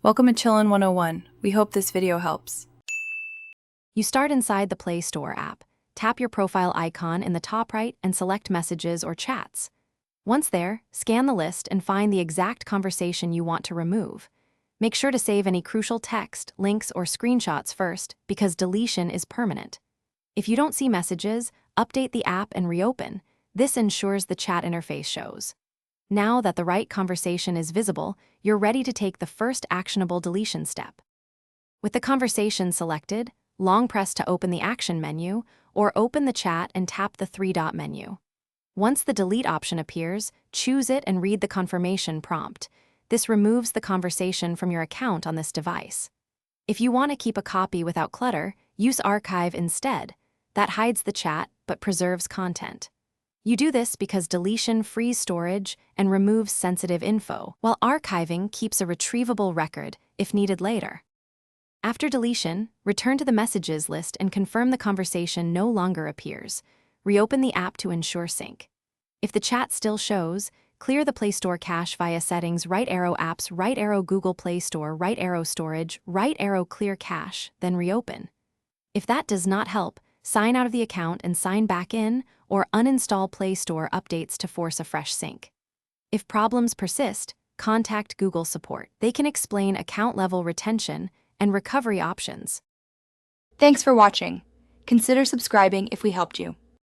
Welcome to Chillin' 101. We hope this video helps. You start inside the Play Store app. Tap your profile icon in the top right and select Messages or Chats. Once there, scan the list and find the exact conversation you want to remove. Make sure to save any crucial text, links, or screenshots first because deletion is permanent. If you don't see messages, update the app and reopen. This ensures the chat interface shows. Now that the right conversation is visible, you're ready to take the first actionable deletion step. With the conversation selected, long press to open the action menu, or open the chat and tap the three-dot menu. Once the delete option appears, choose it and read the confirmation prompt. This removes the conversation from your account on this device. If you want to keep a copy without clutter, use Archive instead. That hides the chat but preserves content. You do this because deletion frees storage and removes sensitive info, while archiving keeps a retrievable record if needed later. After deletion, return to the Messages list and confirm the conversation no longer appears. Reopen the app to ensure sync. If the chat still shows, clear the Play Store cache via Settings, right arrow Apps, right arrow Google Play Store, right arrow Storage, right arrow Clear Cache, then reopen. If that does not help, sign out of the account and sign back in, or uninstall Play Store updates to force a fresh sync. If problems persist, contact Google support. They can explain account-level retention and recovery options. Thanks for watching. Consider subscribing if we helped you.